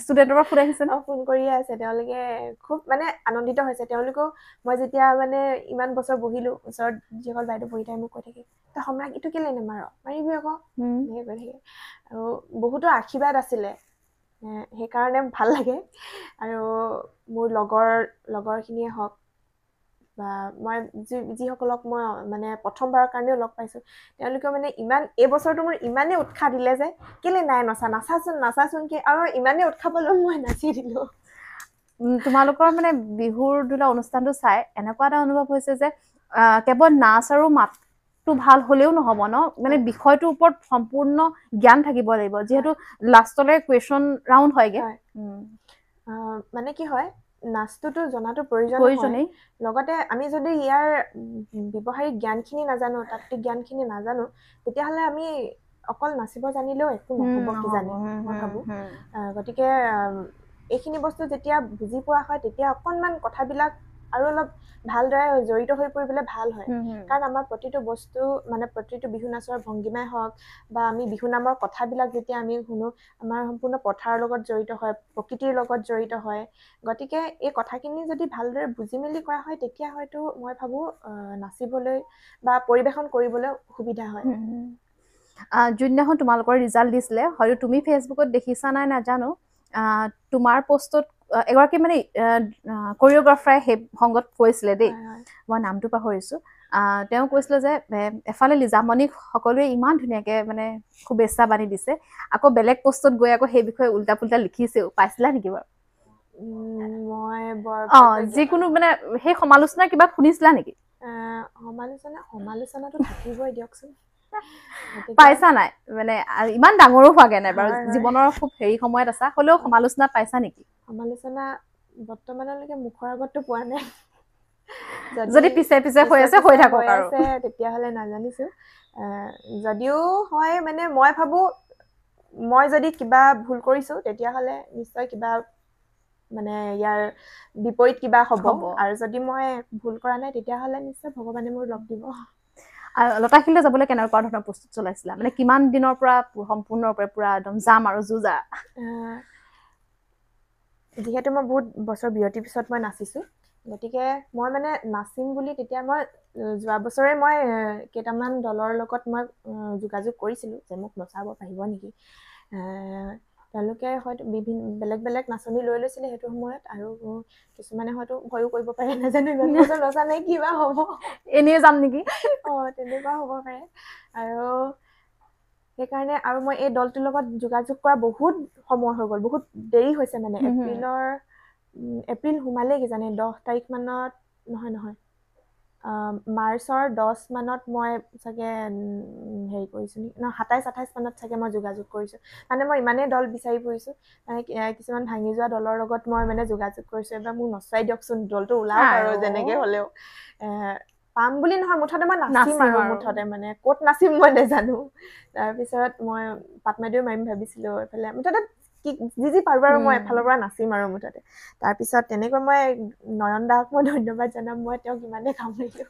ষ্টুডেণ্টৰ পৰা ফোন আহিছে ফোন কৰিয়ে আছে তেওঁলোকে খুব মানে আনন্দিত হৈছে তেওঁলোকেও মই যেতিয়া মানে ইমান বছৰ বহিলোঁ ওচৰত যিসকল বাইদেউ বহি থাকে মোক কৈ থাকে তই সম্ৰাজ্ঞীটো কেলৈ নেমাৰ মাৰিবি আকৌ এনেকৈ কৈ থাকে আৰু বহুতো আশীৰ্বাদ আছিলে সেইকাৰণে ভাল লাগে আৰু মোৰ লগৰখিনিয়ে হওক বা মই যিসকলক মই মানে প্ৰথমবাৰৰ কাৰণেও লগ পাইছোঁ তেওঁলোকে মানে এই বছৰটো মোৰ ইমানেই উৎসাহ দিলে যে কেলে নাই নাচাচোন কি আৰু ইমানেই উৎসাহ পালোঁ মই নাচি দিলোঁ। তোমালোকৰ মানে বিহুৰ ধৰা অনুষ্ঠানটো চাই এনেকুৱা এটা অনুভৱ হৈছে যে কেৱল নাচ আৰু মাতটো ভাল হলেও নহব ন, মানে বিষয়টোৰ ওপৰত সম্পূৰ্ণ জ্ঞান থাকিব লাগিব, যিহেতু লাষ্টলৈ কুৱেশ্যন ৰাউণ্ড হয়গে। মানে কি হয়, নাচটোতো জনাটো প্ৰয়োজনেই, লগতে আমি যদি ইয়াৰ ব্যৱহাৰিক জ্ঞানখিনি নাজানো, তাত্ত্বিক জ্ঞানখিনি নাজানো, তেতিয়াহ'লে আমি অকল নাচিব জানিলেও একো নহ'ব কিজানি মই ভাবোঁ। গতিকে এইখিনি বস্তু যেতিয়া বুজি পোৱা হয় তেতিয়া অকণমান কথাবিলাক আৰু অলপ ভালদৰে জড়িত হৈ পৰিবলৈ ভাল হয়। কাৰণ আমাৰ প্ৰতিটো বস্তু মানে প্ৰতিটো বিহু নাচৰ ভংগীমাই হওক বা আমি বিহু নামৰ কথাবিলাক যেতিয়া আমি শুনো, আমাৰ সম্পূৰ্ণ পথাৰৰ লগত জড়িত হয়, প্ৰকৃতিৰ লগত জড়িত হয়। গতিকে এই কথাখিনি যদি ভালদৰে বুজি মেলি কৰা হয় তেতিয়া হয়তো মই ভাবোঁ নাচিবলৈ বা পৰিৱেশন কৰিবলৈ সুবিধা হয়। যোনদিনাখন তোমালোকৰ ৰিজাল্ট দিছিলে, হয়তো তুমি ফেচবুকত দেখিছা নাই নাজানো, তোমাৰ পোষ্টত এগৰাকী মানে কৰিঅ'গ্ৰাফাৰে সেই সংগত কৈছিলে দেই, মই নামটো পাহৰিছোঁ। তেওঁ কৈছিলে যে এফালে লিজামণিক সকলোৱে ইমান ধুনীয়াকে মানে শুভেচ্ছা বান্ধি দিছে, আকৌ বেলেগ পোষ্টত গৈ আকৌ সেই বিষয়ে উল্টা পুল্টা লিখিছেও, পাইছিলা নেকি বাৰু? যিকোনো মানে সেই সমালোচনা কিবা শুনিছিলা নেকি? সমালোচনাটো থাকিবই দিয়কচোন। পাইছা নাই? মানে ইমান ডাঙৰো হোৱাগে নাই বাৰু, জীৱনৰ খুব হেৰি সময়ত আছা, হ'লেও সমালোচনা পাইছা নেকি? সমালোচনা বৰ্তমানলৈকে মুখৰ আগততো পোৱা নাই। যদি পিছে পিছে হৈ আছে হৈ থাকক আৰু তেতিয়াহ'লে নাজানিছো। যদিও হয় মানে মই ভাবোঁ মই যদি কিবা ভুল কৰিছোঁ তেতিয়াহ'লে নিশ্চয় কিবা মানে ইয়াৰ বিপৰীত কিবা হ'ব, আৰু যদি মই ভুল কৰা নাই তেতিয়াহ'লে নিশ্চয় ভগৱানে মোৰ লগ দিব। লতাশিললৈ যাবলৈ কেনেকুৱা ধৰণৰ প্ৰস্তুত চলাইছিলা? মানে কিমান দিনৰ পৰা সম্পূৰ্ণৰূপে পুৰা একদম যাম আৰু যুঁজা? যিহেতু মই বহুত বছৰ বিৰতিৰ পিছত মই নাচিছোঁ, গতিকে মই মানে নাচিম বুলি তেতিয়া মই যোৱা বছৰে মই কেইটামান দলৰ লগত মই যোগাযোগ কৰিছিলোঁ যে মোক নচাব পাৰিব নেকি। তেওঁলোকে হয়তো বেলেগ বেলেগ নাচনি লৈ লৈছিলে সেইটো সময়ত, আৰু কিছুমানে হয়তো ভয়ো কৰিব পাৰে, নাজানো ইমান বছৰ নচা নাই কিবা হ'ব, এনেই যাম নেকি, তেনেকুৱা হ'ব পাৰে। আৰু সেইকাৰণে আৰু মই এই দলটোৰ লগত যোগাযোগ কৰা বহুত সময় হৈ গ'ল, বহুত দেৰি হৈছে মানে। এপ্ৰিল সোমালেই কিজানি 10 তাৰিখ মানত, নহয় মাৰ্চৰ 10 মানত মই চাগে হেৰি কৰিছোঁ নেকি, 27-28 মানত চাগে মই যোগাযোগ কৰিছোঁ। মানে মই ইমানেই দল বিচাৰি ফুৰিছোঁ, মানে কিছুমান ভাঙি যোৱা দলৰ লগত মই মানে যোগাযোগ কৰিছোঁ, এবাৰ মোক নচুৱাই দিয়কচোন, দলটো ওলাওক আৰু যেনেকৈ হ'লেও। পাম বুলি নহয়, মুঠতে মই নাচিম আৰু মুঠতে মানে ক'ত নাচিম মই নাজানো। তাৰপিছত মই পাটমাইদেউ মাৰিম ভাবিছিলোঁ, এইফালে মুঠতে যি পাৰোঁ আৰু মই এফালৰ পৰা নাচিম আৰু মুঠতে। তাৰপিছত তেনেকৈ মই নয়ন দাক মই ধন্যবাদ জনাম, মই তেওঁক ইমানেই কামুৰিলোঁ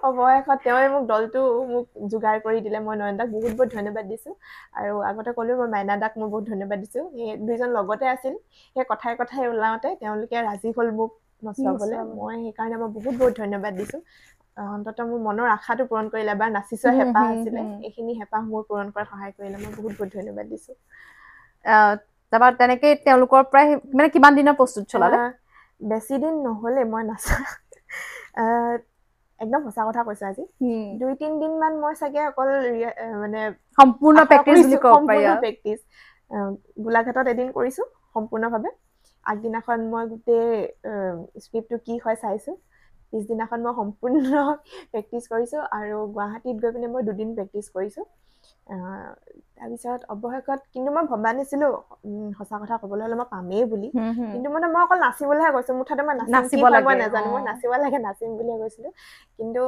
অৱশেষত তেওঁৱে মোক দলটো মোক যোগাৰ কৰি দিলে। মই নয়ন দাক বহুত বহুত ধন্যবাদ দিছোঁ, আৰু আগতে ক'লোঁ মই মাইনা দাক মই বহুত ধন্যবাদ দিছোঁ। সেই দুইজন লগতে আছিল, সেই কথাই কথাই ওলাওঁতে তেওঁলোকে ৰাজি হ'ল মোক নচুৱাবলৈ। মই সেইকাৰণে মই বহুত বহুত ধন্যবাদ দিছোঁ। অন্ততঃ মোৰ মনৰ আশাটো পূৰণ কৰিলে, এবাৰ নাচি চোৱা হেঁপাহ আছিলে, এইখিনি হেঁপাহ মোৰ পূৰণ কৰাত সহায় কৰিলে। মই বহুত বহুত ধন্যবাদ দিছোঁ। তাৰপৰা তেনেকে তেওঁলোকৰ পৰাই মানে কিমান দিনৰ প্ৰস্তুত চলালে? বেছি দিন নহ'লে মই নাচা, একদম সঁচা কথা কৈছোঁ, আজি 2-3 দিন মান মই চাগে অকল মানে সম্পূৰ্ণ প্ৰেক্টিচ বুলি ক'ব পাৰি। সম্পূৰ্ণ প্ৰেক্টিচ গোলাঘাটত এদিন কৰিছোঁ সম্পূৰ্ণভাৱে। আগদিনাখন মই গোটেই স্ক্ৰিপ্টটো কি হয় চাইছোঁ, পিছদিনাখন মই সম্পূৰ্ণ প্ৰেক্টিচ কৰিছোঁ, আৰু গুৱাহাটীত গৈ পিনে মই 2 দিন প্ৰেক্টিচ কৰিছোঁ। তাৰপিছত অৱশেষত কিন্তু মই ভবা নাছিলোঁ, সঁচা কথা ক'বলৈ হ'লে মই পামেই বুলি, কিন্তু মানে মই অকল নাচিবলৈহে গৈছোঁ, মুঠতে মই নাচিম, কি হয় মই নাজানো, মই নাচিব লাগে নাচিম বুলিয়ে গৈছিলোঁ। কিন্তু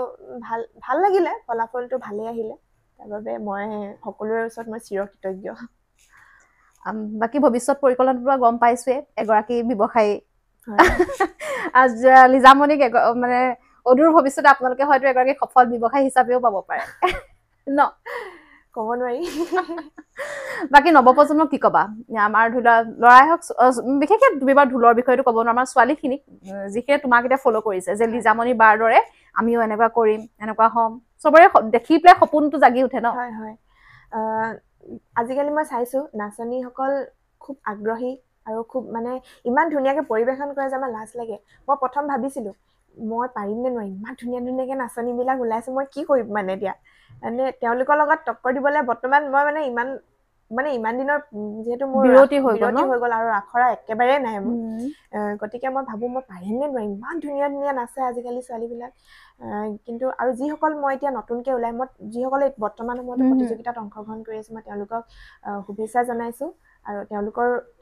ভাল লাগিলে, ফলাফলটো ভালেই আহিলে, তাৰ বাবে মই সকলোৰে ওচৰত মই চিৰকৃতজ্ঞ। বাকী ভৱিষ্যত পৰিকল্পনাৰ পৰা গম পাইছোৱে এগৰাকী ব্যৱসায়ী লিজামণিক মানে অদূৰ ভৱিষ্যতে আপোনালোকে হয়তো এগৰাকী সফল ব্যৱসায়ী হিচাপেও পাব পাৰে ন, ক'ব নোৱাৰি। বাকী নৱপ্ৰজন্মক কি ক'বা? আমাৰ ধৰি লোৱা ল'ৰাই হওক, বিশেষকৈ তুমি বাৰু ঢোলৰ বিষয়টো ক'ব নোৱাৰা, আমাৰ ছোৱালীখিনিক যিখিনি তোমাক এতিয়া ফ'ল' কৰিছে যে লিজামণি বাৰ দৰে আমিও এনেকুৱা কৰিম, এনেকুৱা হ'ম, চবৰে দেখি পেলাই সপোনটো জাগি উঠে ন। হয় হয়, আজিকালি মই চাইছোঁ নাচনীসকল খুব আগ্ৰহী আৰু খুব মানে ইমান ধুনীয়াকৈ পৰিৱেশন কৰে যে আমাৰ লাজ লাগে। মই প্ৰথম ভাবিছিলোঁ মই পাৰিম নে নোৱাৰিম, ইমান ধুনীয়া ধুনীয়াকৈ নাচনীবিলাক ওলাইছে, মই কি কৰিম মানে এতিয়া। মানে তেওঁলোকৰ লগত টক্কৰ দিবলৈ বৰ্তমান মই মানে ইমান দিনৰ যিহেতু মোৰ বিৰতি হৈ গ'ল আৰু আখৰা একেবাৰে নাই মোৰ, গতিকে মই ভাবোঁ মই পাৰিম নে নোৱাৰিম, ইমান ধুনীয়া ধুনীয়া নাচে আজিকালি ছোৱালীবিলাক। কিন্তু আৰু যিসকল মই এতিয়া নতুনকৈ ওলাই, মই যিসকলে বৰ্তমান সময়ত প্ৰতিযোগিতাত অংশগ্ৰহণ কৰি আছোঁ, মই তেওঁলোকক শুভেচ্ছা জনাইছোঁ। আৰু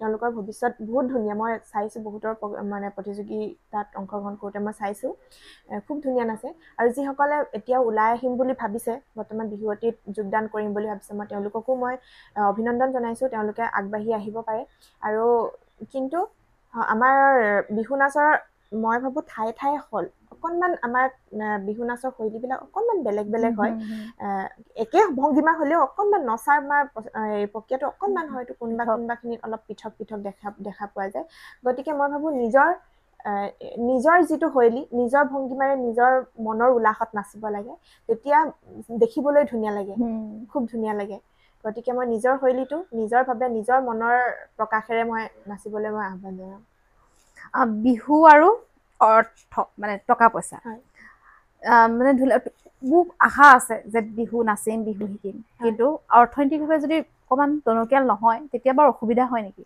তেওঁলোকৰ ভৱিষ্যত বহুত ধুনীয়া। মই চাইছোঁ বহুতৰ মানে প্ৰতিযোগিতাত অংশগ্ৰহণ কৰোঁতে মই চাইছোঁ খুব ধুনীয়া নাচে। আৰু যিসকলে এতিয়াও ওলাই আহিম বুলি ভাবিছে, বৰ্তমান বিহুৱতীত যোগদান কৰিম বুলি ভাবিছে, মই তেওঁলোককো মই অভিনন্দন জনাইছোঁ, তেওঁলোকে আগবাঢ়ি আহিব পাৰে। আৰু কিন্তু আমাৰ বিহু নাচৰ মই ভাবোঁ ঠায়ে ঠায়ে হ'ল অকণমান আমাৰ বিহু নাচৰ শৈলীবিলাক অকণমান বেলেগ বেলেগ হয়। একে ভংগীমা হ'লেও অকণমান নচাৰ প্ৰক্ৰিয়াটো অকণমান হয়তো কোনোবাখিনিত অলপ পৃথক পৃথক দেখা পোৱা যায়। গতিকে মই ভাবোঁ নিজৰ যিটো শৈলী, নিজৰ ভংগীমাৰে নিজৰ মনৰ উল্লাসত নাচিব লাগে, তেতিয়া দেখিবলৈ ধুনীয়া লাগে, খুব ধুনীয়া লাগে। গতিকে মই নিজৰ শৈলীটো নিজৰভাৱে নিজৰ মনৰ প্ৰকাশেৰে মই নাচিবলৈ মই আহ্বান জনাম। বিহু আৰু অৰ্থ মানে টকা পইচা, মানে মোক আশা আছে যে বিহু নাচিম, বিহু শিকিম, কিন্তু অৰ্থনৈতিকভাৱে যদি অকণমান টনকিয়াল নহয় তেতিয়া বাৰু অসুবিধা হয় নেকি?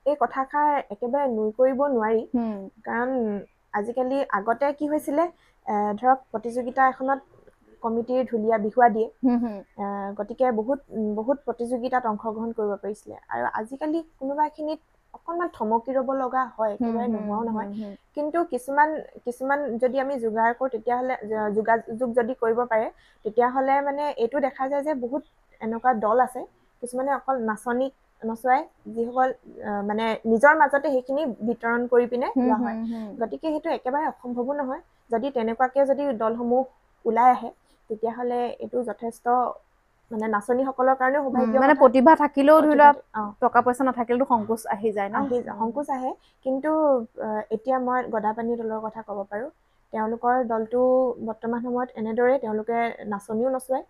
এই কথাষাৰ একেবাৰে নুই কৰিব নোৱাৰি, কাৰণ আজিকালি আগতে কি হৈছিলে, ধৰক প্ৰতিযোগিতা এখনত কমিটিৰ ঢুলীয়া বিহুৱা দিয়ে, গতিকে বহুত প্ৰতিযোগিতাত অংশগ্ৰহণ কৰিব পাৰিছিলে। আৰু আজিকালি কোনোবাখিনিত অকণমান থমকি ৰ'ব লগা হয়, একেবাৰে নোহোৱাও নহয়। কিন্তু কিছুমান যদি আমি যোগাৰ কৰোঁ, তেতিয়াহ'লে যোগাযোগ যদি কৰিব পাৰে, তেতিয়াহ'লে মানে এইটো দেখা যায় যে বহুত এনেকুৱা দল আছে, কিছুমানে অকল নচুৱাই, যিসকল মানে নিজৰ মাজতে সেইখিনি বিতৰণ কৰি পিনে লোৱা হয়। গতিকে সেইটো একেবাৰে অসম্ভৱো নহয়। যদি তেনেকুৱাকৈ যদি দলসমূহ ওলাই আহে, তেতিয়াহ'লে এইটো যথেষ্ট মানে নাচনীসকলৰ কাৰণেও সৌভাগ্য। মানে প্ৰতিভা থাকিলেও ধৰি লওক টকা পইচা নাথাকিলেতো সংকোচ আহি যায় ন? সংকোচ আহে। কিন্তু এতিয়া মই গদাপানী দলৰ কথা ক'ব পাৰোঁ। তেওঁলোকৰ দলটো বৰ্তমান সময়ত এনেদৰে তেওঁলোকে নাচনীও নচুৱায়,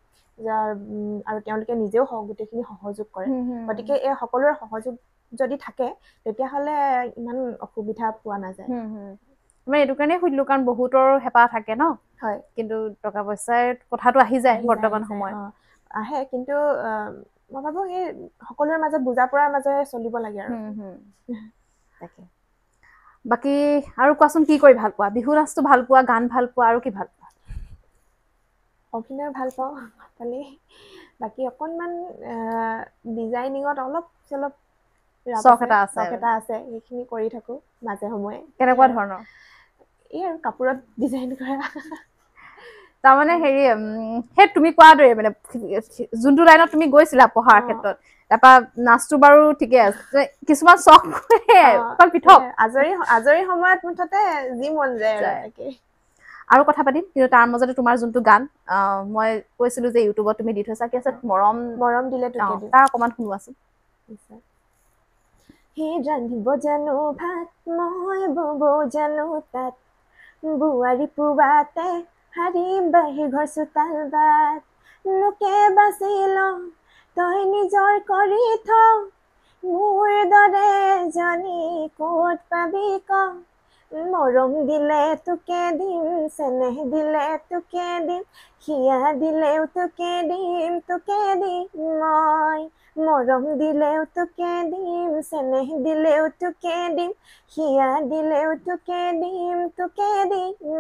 আৰু তেওঁলোকে নিজেও গোটেইখিনি সহযোগ কৰে। গতিকে এই সকলোৰে সহযোগ যদি থাকে, তেতিয়াহ'লে ইমান অসুবিধা পোৱা নাযায়। মই এইটো কাৰণেই সুধিলোঁ, কাৰণ বহুতৰ হেঁপাহ থাকে ন? হয়, কিন্তু টকা পইচাৰ কথাটো আহি যায় বৰ্তমান সময়ত। আহে, কিন্তু মই ভাবোঁ সেই সকলোৰে মাজত বুজা পৰাৰ মাজেৰে চলিব লাগে আৰু। তাকে। বাকী আৰু কোৱাচোন, কি কৰি ভাল পোৱা? বিহু নাচটো ভাল পোৱা, গান ভাল পোৱা, আৰু কি ভাল পোৱা? অভিনয় ভাল পাওঁ, বাকী অকণমান ডিজাইনিঙত অলপ চলপ চখ এটা আছে, সেইখিনি কৰি থাকোঁ মাজে সময়ে। কেনেকুৱা ধৰণৰ? এই আৰু কাপোৰত ডিজাইন কৰা। তাৰমানে হেৰি, সেই তুমি কোৱাৰ দৰে মানে যোনটো লাইনত তুমি গৈছিলা পঢ়াৰ ক্ষেত্ৰত, তাৰপৰা নাচটো বাৰু ঠিকে আছে, কিছুমান চখ অকল পৃথক। আজৰি সময়ত মুঠতে যি মন যায় আৰু তাকে। আৰু কথা পাতিম, কিন্তু তাৰ মাজতে তোমাৰ যোনটো গান মই কৈছিলোঁ যে ইউটিউবত তুমি দি থৈছা, কি আছে, মৰম দিলে তোকে দিওঁ, তাৰ অকণমান শুনোৱাচোন। সেই ৰান্ধিব জানো ভাত, মই বব জানো তাত, বোৱাৰী পুৱাতে হাৰি বাহিৰ ঘৰ চোতাল বাট, লোকে বাচি লওঁ তই নিজৰ কৰি থওঁ, মোৰ দৰে জানি ক'ত পাবি ক, মৰম দিলে তোকে দিম, চেনেহ দিলে তোকে দিম, হিয়া দিলেও তোকে দিম মই, মৰম দিলেও তোকে দিম, চেনেহ দিলেও তোকে দিম, হিয়া দিলেও তোকে দিম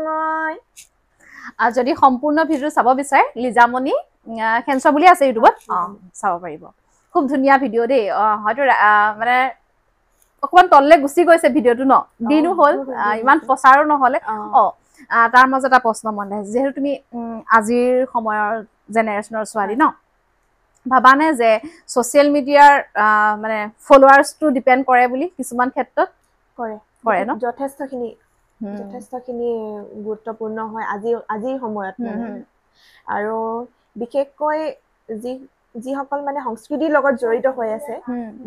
মই। যদি সম্পূৰ্ণ ভিডিঅ' চাব বিচাৰে, লিজামণি খেঞ্চোৱা বুলি আছে ইউটিউবত, চাব পাৰিব। খুব ধুনীয়া ভিডিঅ' দেই। হয়তো মানে অকণমান তললৈ গুচি গৈছে ভিডিঅ'টো ন, দিনো হ'ল, ইমান প্ৰচাৰো নহ'লে। তাৰ মাজত এটা প্ৰশ্ন মন আহে, যিহেতু তুমি আজিৰ সময়ৰ জেনেৰেশ্যনৰ ছোৱালী ন, ভাবানে যে ছ'চিয়েল মিডিয়াৰ মানে ফলোৱাৰ্ছটো ডিপেণ্ড কৰে বুলি কিছুমান ক্ষেত্ৰত? কৰে ন? যথেষ্টখিনি গুৰুত্বপূৰ্ণ হয় আজিৰ সময়ত মানে। আৰু বিশেষকৈ যিসকল মানে সংস্কৃতিৰ লগত জড়িত হৈ আছে,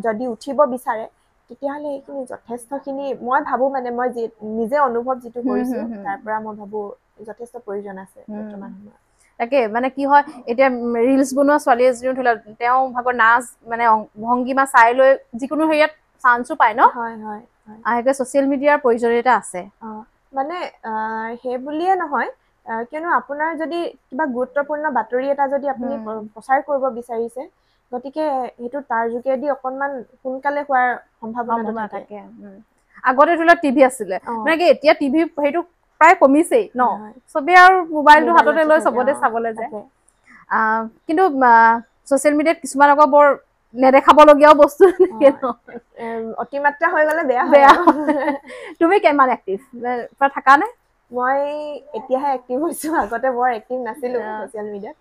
যদি উঠিব বিচাৰে, তেতিয়াহ'লে সেইখিনি যথেষ্টখিনি, মই ভাবোঁ মানে মই নিজে অনুভৱ যিটো কৰিছোঁ, তাৰ পৰা মই ভাবোঁ যথেষ্ট প্ৰয়োজন আছে বৰ্তমান সময়ত। তাকে মানে কি হয় এতিয়া ৰিলছ বনোৱা ছোৱালী এজনীও ধৰি লওক তেওঁ ভাগৰ নাচ মানে ভংগীমা চাই লৈ যিকোনো হেৰিয়াত চান্সো পায় ন হয় হয় সেইটোৱে ছ'চিয়েল মিডিয়াৰ প্ৰয়োজনীয়তা আছে মানে সেই বুলিয়ে নহয় কিয়নো আপোনাৰ যদি কিবা গুৰুত্বপূৰ্ণ বাতৰি এটা যদি আপুনি প্ৰচাৰ কৰিব বিচাৰিছে গতিকে সেইটো তাৰ যোগেদি অকণমান সোনকালে হোৱাৰ সম্ভাৱনা থাকে আগতে ধৰি লওক টিভি আছিলে মানে কি এতিয়া টিভি সেইটো প্ৰায় কমিছেই ন চবেই আৰু মোবাইলটো হাততে লৈ চবতে চাবলৈ যায় কিন্তু ছ'চিয়েল মিডিয়াত কিছুমান আকৌ বৰ নেদেখাবলগীয়াও বস্তু অতিমাত্ৰা হৈ গ'লে বেয়া তুমি কিমান এক্টিভ থাকা নে মই এতিয়াহে এক্টিভ হৈছো আগতে বৰ এক্টিভ নাছিলো ছ'চিয়েল মিডিয়াত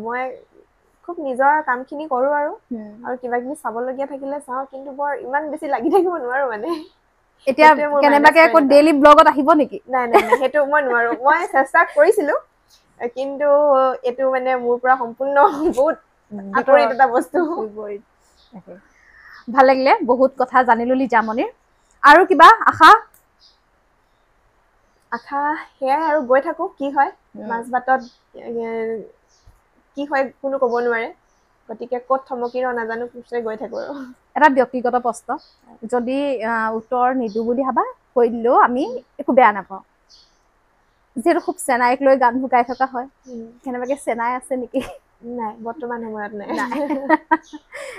মই খুব নিজৰ কামখিনি কৰোঁ আৰু কিবা কিবি চাবলগীয়া থাকিলে চাওঁ কিন্তু বৰ ইমান বেছি লাগি থাকিব নোৱাৰো মানে এতিয়া কেনেবাকে আকৌ ডেইলি ব্লগত আহিব নেকি নাই নাই নাই সেইটো মই নোৱাৰো মই চেষ্টা কৰিছিলো কিন্তু এইটো মানে মোৰ পৰা সম্পূৰ্ণ বহুত বিপৰীত এটা বস্তু ভাল লাগিলে বহুত কথা জানিলো লিজামণিৰ আৰু কিবা আশা সেয়াই আৰু গৈ থাকো কি হয় মাছ বাটত কি হয় কোনো ক'ব নোৱাৰে গতিকে ক'ত থমকি ৰ নাজানো পিছে গৈ থাকো আৰু এটা ব্যক্তিগত প্ৰশ্ন যদি উত্তৰ নিদো বুলি ভাবা কৈ দিলেও আমি একো বেয়া নাপাওঁ যিহেতু খুব চেনাইক লৈ গান শুকাই থকা হয় কেনেবাকে চেনাই আছে নেকি নাই বৰ্তমান সময়ত নাই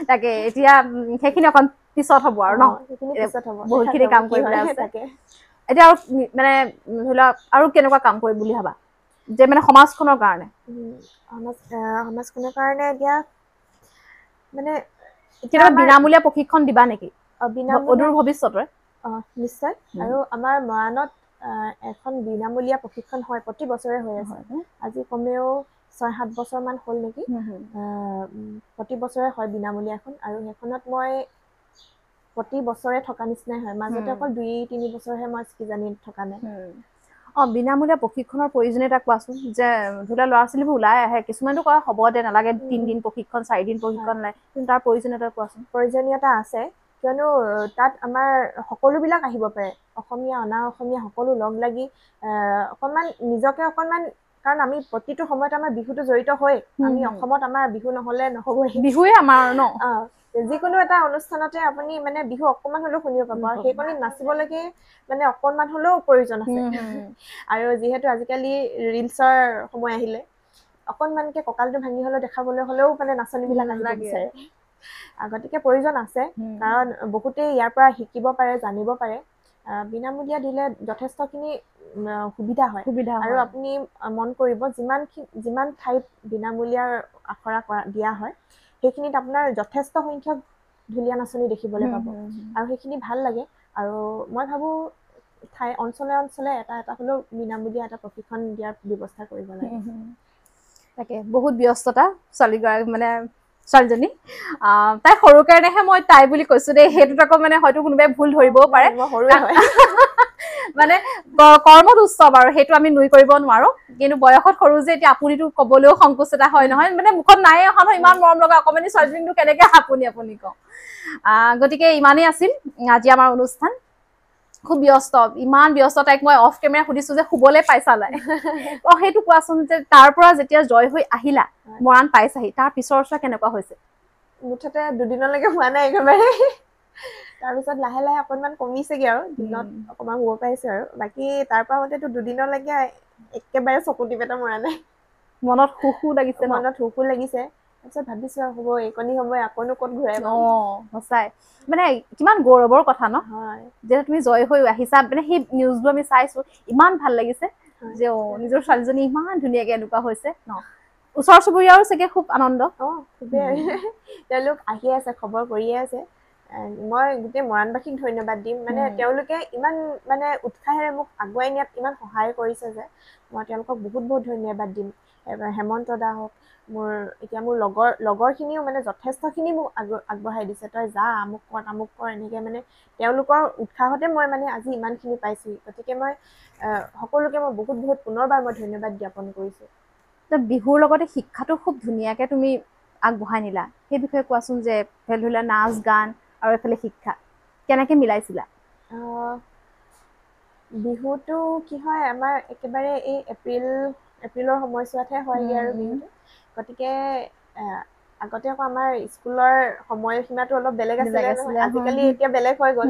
তাকে এতিয়া সেইখিনি অকণ পিছত হ'ব আৰু ন বহুতখিনি কাম কৰিবলৈ আছে এতিয়া আৰু মানে ধৰি লওক আৰু কেনেকুৱা কাম কৰিম বুলি ভাবা যে মানে সমাজখনৰ কাৰণে সমাজখনৰ কাৰণে এতিয়া মানে কেতিয়াবা বিনামূলীয়া প্ৰশিক্ষণ দিবা নেকি অদূৰ ভৱিষ্যতে নিশ্চয় আৰু আমাৰ মৰাণত এখন বিনামূলীয়া প্ৰশিক্ষণ হয় প্ৰতি বছৰে হৈ আছে আজি কমেও ৬-৭ বছৰমান হ'ল নেকি প্ৰতি বছৰে হয় বিনামূলীয়া এখন আৰু সেইখনত মই প্ৰতি বছৰে থকা নিচিনাই হয় মাজতে অকল 2-3 বছৰহে মই কিজানি থকা নাই বিনামূলীয়া প্ৰশিক্ষণৰ প্ৰয়োজনীয়তা কোৱাচোন যে ধৰি লোৱা ল'ৰা ছোৱালীবোৰ ওলাই আহে কিছুমানতো কয় হ'ব দে নালাগে 3 দিন প্ৰশিক্ষণ 4 দিন প্ৰশিক্ষণ নাই কিন্তু তাৰ প্ৰয়োজনীয়তা কোৱাচোন প্ৰয়োজনীয়তা আছে কিয়নো তাত আমাৰ সকলোবিলাক আহিব পাৰে অসমীয়া অনা অসমীয়া সকলো লগ লাগি অকণমান নিজকে অকণমান কাৰণ আমি প্ৰতিটো সময়ত আমাৰ বিহুটো জড়িত হয় আমি অসমত আমাৰ বিহু নহ'লে নহ'বই বিহুৱে আমাৰ ন যিকোনো এটা অনুষ্ঠানতে আপুনি মানে বিহু অকণমান হ'লেও শুনিব পাব আৰু সেইকণি নাচিবলৈকে মানে অকণমান হ'লেও প্ৰয়োজন আছে আৰু যিহেতু আজিকালি ৰিলছৰ সময় আহিলে অকণমানকে কঁকালটো ভাঙি হ'লেও দেখাবলৈ হ'লেও মানে নাচনীবিলাক আহিব বিচাৰে গতিকে প্ৰয়োজন আছে কাৰণ বহুতেই ইয়াৰ পৰা শিকিব পাৰে জানিব পাৰে বিনামূলীয়া দিলে যথেষ্টখিনি সুবিধা হয় আৰু আপুনি মন কৰিব যিমান ঠাইত বিনামূলীয়াৰ আখৰা দিয়া হয় সেইখিনিত আপোনাৰ যথেষ্ট সংখ্যক ঢুলীয়া নাচনী দেখিবলৈ পাব আৰু সেইখিনি ভাল লাগে আৰু মই ভাবোঁ অঞ্চলে অঞ্চলে এটা হ'লেও বিনামূলীয়া এটা প্ৰশিক্ষণ দিয়াৰ ব্যৱস্থা কৰিব লাগে তাকে বহুত ব্যস্ততা ছোৱালীগৰাকী মানে ছোৱালীজনী তাই সৰু কাৰণেহে মই তাই বুলি কৈছো দেই সেইটোত আকৌ মানে হয়তো কোনোবাই ভুল ধৰিবও পাৰে মানে কৰ্মত উৎসৱ আৰু সেইটো আমি নুই কৰিব নোৱাৰো কিন্তু বয়সত সৰু যে এতিয়া আপুনিতো ক'বলৈও সংকোচ এটা হয় নহয় মানে মুখত নাই অহা নহয় ইমান মৰম লগা অকমানি ছোৱালীজনীটো কেনেকে আপুনি কওঁ গতিকে ইমানেই আছিল আজি আমাৰ অনুষ্ঠান খুব ব্যস্ত ইমান ব্যস্ত তাইক মই অফ কেমেৰা সুধিছো যে শুবলৈ পাইছা নাই সেইটো কোৱাচোন যে তাৰ পৰা যেতিয়া জয় হৈ আহিলা মৰাণ পাইছাহি তাৰ পিছৰ ওচৰ কেনেকুৱা হৈছে মুঠতে 2 দিনলৈকে হোৱা নাই একেবাৰে তাৰপিছত লাহে লাহে অকণমান কমিছেগে আৰু দিনত অকণমান শুব পাৰিছো আৰু বাকী তাৰ পৰা হওঁতেতো 2 দিনলৈকে একেবাৰে চকু টিপেটা মৰা নাই মনত সুখো লাগিছে মনত সুখো লাগিছে তাৰপিছত ভাবিছো হ'ব এইকণি সময় আকৌনো ক'ত ঘূৰাই সঁচাই মানে কিমান গৌৰৱৰ কথা ন যে তুমি জয় হৈ আহিছা মানে সেই নিউজবোৰ আমি চাইছো ইমান ভাল লাগিছে যে নিজৰ ছোৱালীজনী ইমান ধুনীয়াকে এনেকুৱা হৈছে ন ওচৰ চুবুৰীয়াৰো চাগে খুব আনন্দ তেওঁলোক আহি আছে খবৰ কৰিয়ে আছে মই গোটেই মৰাণবাসীক ধন্যবাদ দিম মানে তেওঁলোকে ইমান মানে উৎসাহেৰে মোক আগুৱাই নিয়াত ইমান সহায় কৰিছে যে মই তেওঁলোকক বহুত বহুত ধন্যবাদ দিম হেমন্ত দা হওক এতিয়া মোৰ লগৰখিনিও মানে যথেষ্টখিনি মোক আগবঢ়াই দিছে তই যা আমুক কৰ এনেকৈ মানে তেওঁলোকৰ উৎসাহতে মই মানে আজি ইমানখিনি পাইছোঁহি গতিকে মই সকলোকে মই বহুত বহুত পুনৰবাৰ মই ধন্যবাদ জ্ঞাপন কৰিছোঁ বিহুৰ লগতে শিক্ষাটো খুব ধুনীয়াকৈ তুমি আগবঢ়াই নিলা সেই বিষয়ে কোৱাচোন যে ধৰি লোৱা নাচ গান আৰু এফালে শিক্ষা কেনেকৈ মিলাইছিলা বিহুটো কি হয় আমাৰ একেবাৰে এই এপ্ৰিলৰ সময়ছোৱাতহে হয়গৈ আৰু বিহুটো। গতিকে আগতে আকৌ আমাৰ স্কুলৰ সময়সীমাটো অলপ বেলেগ আছিলে নহয়, আজিকালি এতিয়া বেলেগ হৈ গ'ল।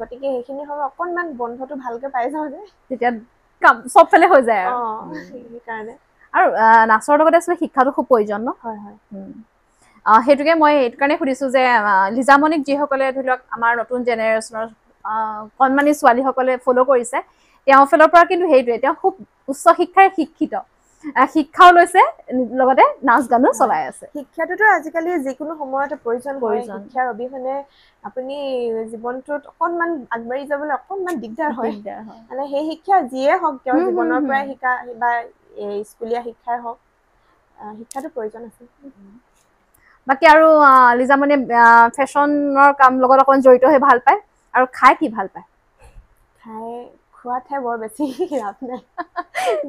গতিকে সেইখিনি সময় অকণমান বন্ধটো ভালকে পাই যাওঁ যে তেতিয়া চবফালে হৈ যায় আৰু সেইকাৰণে। আৰু নাচৰ লগতে আচলতে শিক্ষাটো খুব প্ৰয়োজন ন? হয় হয়। সেইটোকে মই এইটো কাৰণে সুধিছো যে লিজামণিক যিসকলে ধৰি লওক আমাৰ নতুন জেনেৰেশ্যনৰ কণমানি ছোৱালীসকলে ফ'ল' কৰিছে, তেওঁৰ ফালৰ পৰা কিন্তু সেইটোৱে, তেওঁ খুব উচ্চ শিক্ষাৰে শিক্ষিত, শিক্ষাও লৈছে লগতে নাচ গানো চলাই আছে। শিক্ষাটোতো আজিকালি যিকোনো সময়তে প্ৰয়োজন হয়। শিক্ষাৰ অবিহনে আপুনি জীৱনটোত অকণমান আগবাঢ়ি যাবলৈ অকণমান দিগদাৰ হয়। মানে সেই শিক্ষা যিয়ে হওক কিয়, জীৱনৰ পৰাই শিকা বা স্কুলীয়া শিক্ষাই হওক, শিক্ষাটো প্ৰয়োজন আছে। বাকী আৰু লিজামণিয়ে ফেশ্বনৰ কাম লগত অকণমান জড়িত হৈ ভাল পায়, আৰু খাই কি ভাল পায়? খোৱাতহে বৰ বেছি ৰাপ নাই,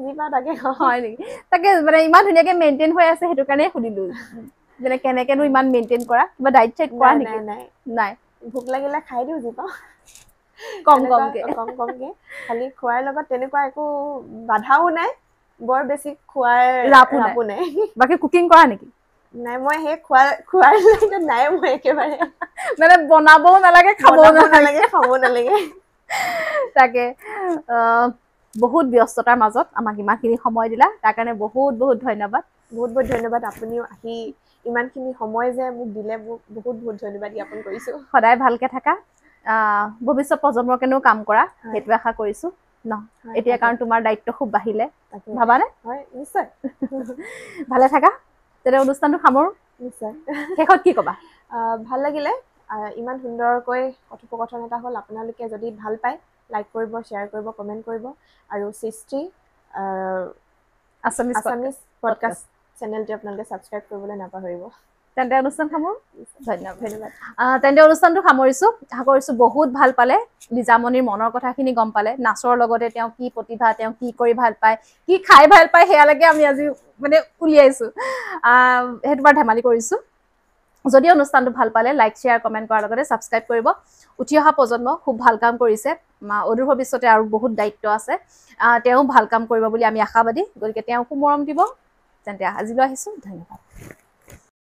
যি পাওঁ তাকে খাওঁ। হয় নেকি? তাকে মানে ইমান ধুনীয়াকে মেইনটেইন হৈ আছে, সেইটো কাৰণে সুধিলো, যেনে কেনেকেনো ইমান মেইনটেইন কৰা, কিবা ডাইট চাইট কৰা নেকি? নাই, ভোক লাগিলে খাই দিওঁ যি পাওঁ, কম কমকে। খালি খোৱাৰ লগত তেনেকুৱা একো বাধাও নাই, বৰ বেছি খোৱাৰ ৰাপো নাই। বাকী কুকিং কৰা নেকি? নাই, মই সেই খোৱাৰ লাইনত নাই মই একেবাৰে। মানে বনাবও নালাগে, খাবও নালাগে। তাকে বহুত ব্যস্ততাৰ মাজত আমাক ইমানখিনি সময় দিলা, তাৰ কাৰণে বহুত বহুত ধন্যবাদ। বহুত বহুত ধন্যবাদ। আপুনিও আহি ইমানখিনি সময় যে মোক দিলে, মোক বহুত বহুত ধন্যবাদ জ্ঞাপন কৰিছোঁ। সদায় ভালকে থাকা, ভৱিষ্যত প্ৰজন্মৰ কাৰণেও কাম কৰা, সেইটো আশা কৰিছো ন? এতিয়া কাৰণ তোমাৰ দায়িত্ব খুব বাঢ়িলে, ভাবানে? হয়, নিশ্চয়। ভালে থাকা, তেতিয়া অনুষ্ঠানটো সামৰো। নিশ্চয়। শেষত কি ক'বা? ভাল লাগিলে, ইমান সুন্দৰকৈ কথোপকথন এটা হ'ল। আপোনালোকে যদি ভাল পায়, লাইক কৰিব, শ্বেয়াৰ কৰিব, কমেণ্ট কৰিব, আৰু সৃষ্টি আছামিজ পডকাষ্ট চেনেলটো আপোনালোকে ছাবস্ক্ৰাইব কৰিবলৈ নাপাহৰিব। তেন্তে অনুষ্ঠান সামৰো। ধন্যবাদ। তেন্তে অনুষ্ঠানটো সামৰিছো। আশা কৰিছো বহুত ভাল পালে, লিজামণিৰ মনৰ কথাখিনি গম পালে, নাচৰ লগতে তেওঁ কি প্ৰতিভা, তেওঁ কি কৰি ভাল পায়, কি খাই ভাল পায়, সেয়ালৈকে আমি আজি মানে উলিয়াইছো। সেইটো বাৰু ধেমালি কৰিছো। যদি অনুষ্ঠানটো ভাল পালে, লাইক শ্বেয়াৰ কমেণ্ট কৰাৰ লগতে ছাবস্ক্ৰাইব কৰিব। উঠি অহা প্ৰজন্ম খুব ভাল কাম কৰিছে, অদূৰ ভৱিষ্যতে আৰু বহুত দায়িত্ব আছে, তেওঁ ভাল কাম কৰিব বুলি আমি আশাবাদী। গতিকে তেওঁকো মৰম দিব। তেন্তে আজিলৈ আহিছো, ধন্যবাদ।